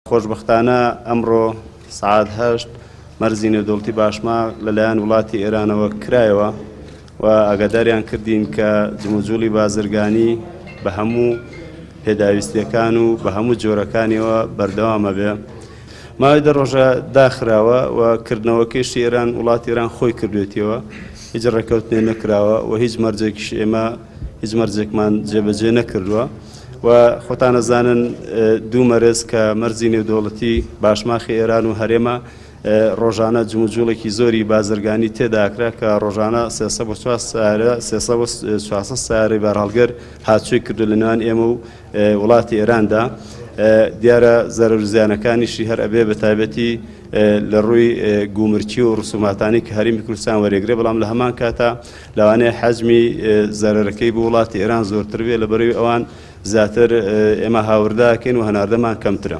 خۆشبەختانە ئەمڕۆ سعات 8 مەرزی نێودەوڵەتی باشماغ لەلایەن وڵاتی ئێرانەوە کرایەوە و ئاگاداریان کردین کە جموجوڵی بازرگانی بە هەموو پێداویستیەکان و بە هەموو جۆرەکانیەوە بەردەوامە بێ. ماوەی دە ڕۆژە داخراوە و کردنەوەکەشی ئێران وڵاتی ئێران خۆی کردوێتیەوە، هیچ ڕێکەوتنێ نەکراوە و هیچ مەرجێکیش ئێمە هیچ مەرجێکمان جێبەجێ نەکردووە و خۆتان ئەزانن دوو مەرز کە مەرزی نێودەوڵەتی باشماخی ئێران و هەرێمە ڕۆژانە جموجوڵێکی زۆری بازرگانی تێداکرا کە ڕۆژانە 300 سیارەی بارهەڵگەر هاتووی کردو لە نێوان ئێمە و وڵاتی ئێراندا. دیارە زەرەر و زیانەکانیشی هەر ئەبێ بە تایبەتی لە ڕووی گومرچی و ڕسوماتانی کە هەرێمی کوردستان وەرێگرێ، بەڵام لە هەمان کاتە لەوانەیە حەجمی زەرەرەکەی بۆ وڵاتی ئێران زۆرتر بێ، لەبەرەوەی ئەوان زیاتر ئێمە هاورداکەین و هەناردەمان کەمترە.